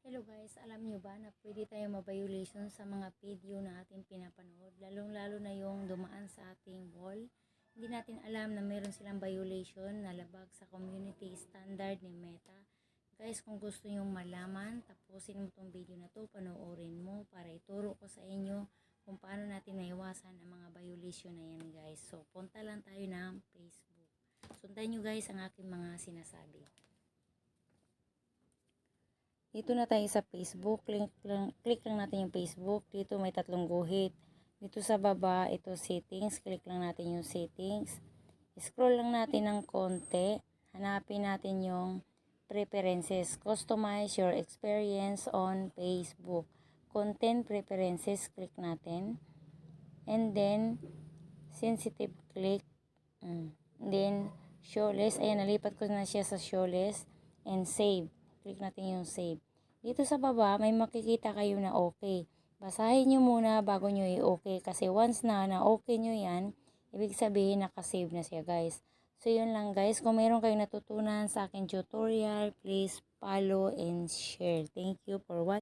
Hello guys, alam nyo ba na pwede tayo ma-violation sa mga video na ating pinapanood, lalong-lalo na yung dumaan sa ating wall. Hindi natin alam na meron silang violation na labag sa community standard ni Meta. Guys, kung gusto nyo malaman, tapusin mo tong video na to, panoorin mo para ituro ko sa inyo kung paano natin naiwasan ang mga violation na yan guys. So, punta lang tayo ng Facebook. Sundan nyo guys ang aking mga sinasabi. Dito na tayo sa Facebook, click lang natin yung Facebook. Dito may tatlong guhit. Dito sa baba, ito settings, click lang natin yung settings. Scroll lang natin ng konti. Hanapin natin yung preferences. Customize your experience on Facebook. Content preferences, click natin. And then, sensitive click. Then, show list. Ayan, nalipat ko na siya sa show list. And save. Click natin yung save. Dito sa baba, may makikita kayo na okay. Basahin nyo muna bago nyo i-okay. Kasi once na okay nyo yan, ibig sabihin nakasave na siya guys. So yun lang guys. Kung mayroon kayong natutunan sa akin tutorial, please follow and share. Thank you for watching.